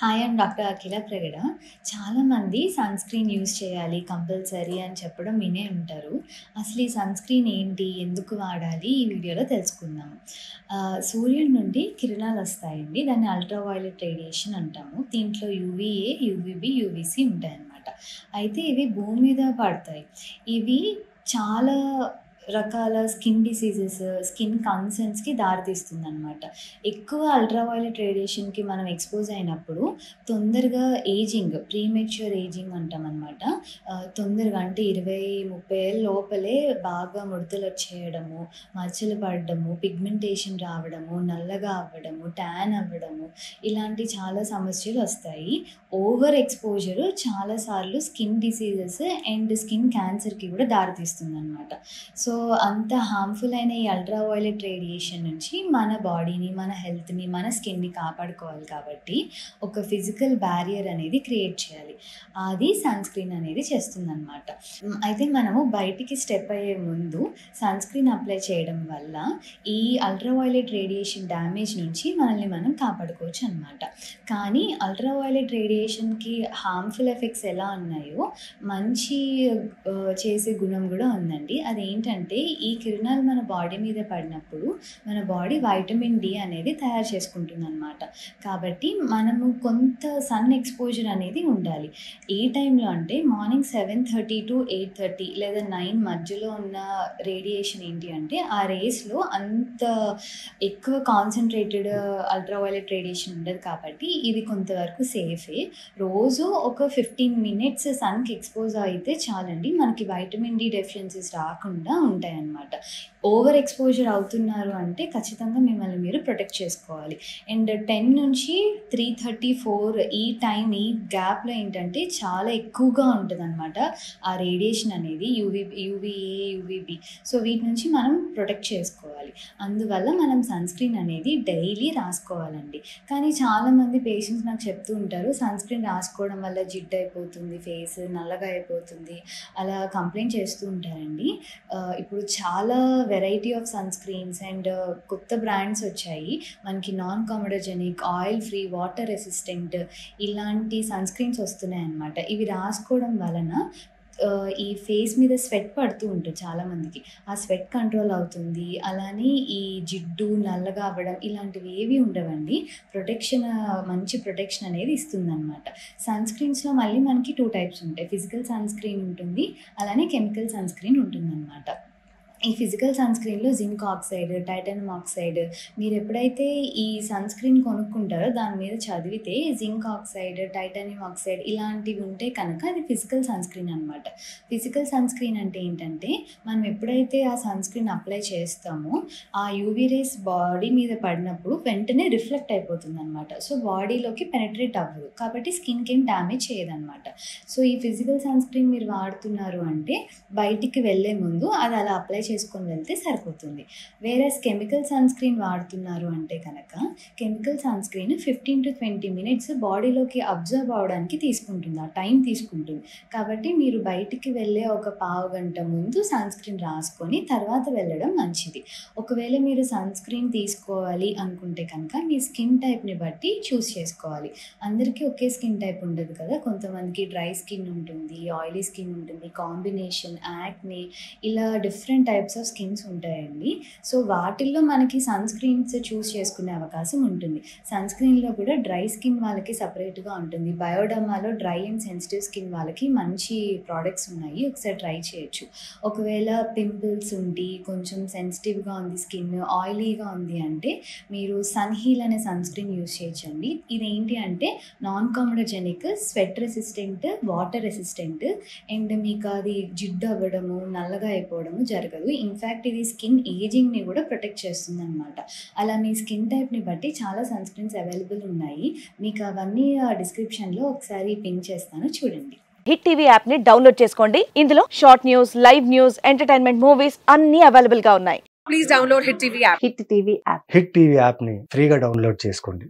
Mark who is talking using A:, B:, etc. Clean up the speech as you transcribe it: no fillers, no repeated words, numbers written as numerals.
A: Hi and doctor అఖిల ప్రగడ. చాలామంది sun screen use చేయాలి compulsory అని చెప్పడం వినే ఉంటారు. అసలు ఈ సన్ స్క్రీన్ ఏంటి, ఎందుకు వాడాలి, ఈ వీడియోలో తెలుసుకుందాం. సూర్యుడి నుండి కిరణాలు వస్తాయండి, దాన్ని అల్ట్రా వైలెట్ రేడియేషన్ అంటాము. దీంట్లో యూవీఏ, యూవీబీ, యూవీసీ ఉంటాయన్నమాట. అయితే ఇవి భూమి మీద పడతాయి. ఇవి చాలా రకాల స్కిన్ డిసీజెస్, స్కిన్ కన్సర్న్స్కి దారితీస్తుందన్నమాట. ఎక్కువ అల్ట్రా వైలెట్ రేడియేషన్కి మనం ఎక్స్పోజ్ అయినప్పుడు తొందరగా ఏజింగ్, ప్రీమెచ్యూర్ ఏజింగ్ అంటామన్నమాట. తొందరగా అంటే 20-30 ఏళ్ళ లోపలే బాగా ముడతలు వచ్చేయడము, మచ్చలు పడడము, పిగ్మెంటేషన్ రావడము, నల్లగా అవ్వడము, ట్యాన్ అవ్వడము, ఇలాంటి చాలా సమస్యలు వస్తాయి. ఓవర్ ఎక్స్పోజర్ చాలాసార్లు స్కిన్ డిసీజెస్ అండ్ స్కిన్ క్యాన్సర్కి కూడా దారితీస్తుందన్నమాట. సో అంత హార్మ్ఫుల్ అయిన ఈ అల్ట్రా వైలెట్ రేడియేషన్ నుంచి మన బాడీని, మన హెల్త్ని, మన స్కిన్ని కాపాడుకోవాలి కాబట్టి ఒక ఫిజికల్ బ్యారియర్ అనేది క్రియేట్ చేయాలి. అది సన్ స్క్రీన్ అనేది చేస్తుందన్నమాట. అయితే మనము బయటికి స్టెప్ అయ్యే ముందు సన్ స్క్రీన్ అప్లై చేయడం వల్ల ఈ అల్ట్రా వైలెట్ రేడియేషన్ డ్యామేజ్ నుంచి మనల్ని మనం కాపాడుకోవచ్చు అనమాట. కానీ అల్ట్రా వైలెట్ రేడియేషన్కి హార్మ్ఫుల్ ఎఫెక్ట్స్ ఎలా ఉన్నాయో మంచి చేసే గుణం కూడా ఉందండి. అదేంటంటే ఈ కిరణాలు మన బాడీ మీద పడినప్పుడు మన బాడీ వైటమిన్ డి అనేది తయారు చేసుకుంటుంది అనమాట. కాబట్టి మనము కొంత సన్ ఎక్స్పోజర్ అనేది ఉండాలి. ఏ టైంలో అంటే మార్నింగ్ 7:30 to 8:30 లేదా 9 మధ్యలో ఉన్న రేడియేషన్ ఏంటి అంటే ఆ రేస్లో అంత ఎక్కువ కాన్సన్ట్రేటెడ్ అల్ట్రా వైలెట్ రేడియేషన్ ఉండదు కాబట్టి ఇది కొంతవరకు సేఫే. రోజు ఒక 15 minutes సన్కి ఎక్స్పోజ్ అయితే చాలండి, మనకి వైటమిన్ డి డెఫిషియన్సీస్ రాకుండా ఉంటాయన్నమాట. ఓవర్ ఎక్స్పోజర్ అవుతున్నారు అంటే ఖచ్చితంగా మిమ్మల్ని మీరు ప్రొటెక్ట్ చేసుకోవాలి. అండ్ 10 నుంచి 3:34 ఈ టైం, ఈ గ్యాప్లో ఏంటంటే చాలా ఎక్కువగా ఉంటుంది అనమాట ఆ రేడియేషన్ అనేది, యూవీఏ, యూవీబీ. సో వీటి నుంచి మనం ప్రొటెక్ట్ చేసుకోవాలి. అందువల్ల మనం సన్ స్క్రీన్ అనేది డైలీ రాసుకోవాలండి. కానీ చాలామంది పేషెంట్స్ నాకు చెప్తూ ఉంటారు, సన్ స్క్రీన్ రాసుకోవడం వల్ల జిడ్డు అయిపోతుంది, ఫేస్ నల్లగా అయిపోతుంది, అలా కంప్లైంట్ చేస్తూ ఉంటారండి. ఇప్పుడు చాలా variety of sun screens and కొత్త బ్రాండ్స్ వచ్చాయి మనకి. Non comedogenic, oil free, water resistant ఇలాంటి సన్ స్క్రీన్స్ వస్తున్నాయి అన్నమాట. ఇవి రాసుకోవడం వలన ఈ ఫేస్ మీద స్వెట్ పడుతూ ఉంటుంది చాలామందికి, ఆ స్వెట్ కంట్రోల్ అవుతుంది. అలానే ఈ జిడ్డు, నల్లగా అవ్వడం ఇలాంటివి ఏవి ఉండవండి. మంచి ప్రొటెక్షన్ అనేది ఇస్తుందన్నమాట. సన్ స్క్రీన్స్లో మళ్ళీ మనకి 2 types ఉంటాయి. ఫిజికల్ సన్ స్క్రీన్ ఉంటుంది, అలానే కెమికల్ సన్ స్క్రీన్ ఉంటుందన్నమాట. ఈ ఫిజికల్ సన్ స్క్రీన్లో జింక్ ఆక్సైడ్, టైటానియం ఆక్సైడ్, మీరు ఎప్పుడైతే ఈ సన్ స్క్రీన్ కొనుక్కుంటారో దాని మీద చదివితే జింక్ ఆక్సైడ్, టైటానియం ఆక్సైడ్ ఇలాంటివి ఉంటే కనుక అది ఫిజికల్ సన్ స్క్రీన్ అనమాట. ఫిజికల్ సన్ స్క్రీన్ అంటే ఏంటంటే మనం ఎప్పుడైతే ఆ సన్ స్క్రీన్ అప్లై చేస్తామో ఆ యూవీ రేస్ బాడీ మీద పడినప్పుడు వెంటనే రిఫ్లెక్ట్ అయిపోతుంది అనమాట. సో బాడీలోకి పెనట్రేట్ అవ్వదు కాబట్టి స్కిన్కి ఏం డ్యామేజ్ చేయదన్నమాట. సో ఈ ఫిజికల్ సన్ స్క్రీన్ మీరు వాడుతున్నారు అంటే బయటికి వెళ్ళే ముందు అది అలా అప్లై చేసుకొని వెళ్తే సరిపోతుంది. వేరే కెమికల్ సన్ స్క్రీన్ వాడుతున్నారు అంటే కనుక chemical sun screen 15 to 20 minutes బాడీలోకి అబ్జర్వ్ అవడానికి తీసుకుంటుంది, ఆ టైం తీసుకుంటుంది. కాబట్టి మీరు బయటికి వెళ్ళే ఒక పావు గంట ముందు సన్ స్క్రీన్ రాసుకొని తర్వాత వెళ్ళడం మంచిది. ఒకవేళ మీరు సన్ స్క్రీన్ తీసుకోవాలి అనుకుంటే కనుక మీ స్కిన్ టైప్ని బట్టి చూస్ చేసుకోవాలి. అందరికీ ఒకే స్కిన్ టైప్ ఉండదు కదా, కొంతమందికి డ్రై స్కిన్ ఉంటుంది, ఆయిలీ స్కిన్ ఉంటుంది, కాంబినేషన్, యాక్నే, ఇలా డిఫరెంట్ టైప్స్ ఆఫ్ స్కిన్స్ ఉంటాయండి. సో వాటిల్లో మనకి సన్ స్క్రీన్స్ చూస్ చేసుకునే అవకాశం ఉంటుంది. సన్ స్క్రీన్లో కూడా డ్రై స్కిన్ వాళ్ళకి సపరేట్గా ఉంటుంది. బయోడర్మాలో డ్రై అండ్ సెన్సిటివ్ స్కిన్ వాళ్ళకి మంచి ప్రోడక్ట్స్ ఉన్నాయి, ఒకసారి ట్రై చేయొచ్చు. ఒకవేళ పింపుల్స్ ఉండి కొంచెం సెన్సిటివ్గా ఉంది స్కిన్, ఆయిలీగా ఉంది అంటే మీరు సన్ హీల్ అనే సన్ స్క్రీన్ యూస్ చేయొచ్చండి. ఇదేంటి అంటే non comedogenic, sweat resistant, water resistant and మీకు అది జిడ్డు అవ్వడము, నల్లగా అయిపోవడము జరగదు. ఇన్ఫ్యాక్ట్ ఇది స్కిన్ ఏజింగ్ని కూడా ప్రొటెక్ట్ చేస్తుంది అనమాట. అలా మీ స్కిన్ టైప్ని బట్టి చాలా సన్ స్క్రీన్స్ అవైలబుల్ ఉన్నాయి. మీకు అవన్నీ డిస్క్రిప్షన్లో ఒకసారి పిన్ చేస్తాను, చూడండి.
B: హిట్ టీవీ యాప్ ని డౌన్లోడ్ చేసుకోండి. ఇందులో short news, live news, entertainment movies అన్ని అవైలబుల్ గా ఉన్నాయి.
C: Please download Hit TV app.
B: Hit TV app
D: hit TV యాప్ని ఫ్రీగా డౌన్లోడ్ చేసుకోండి.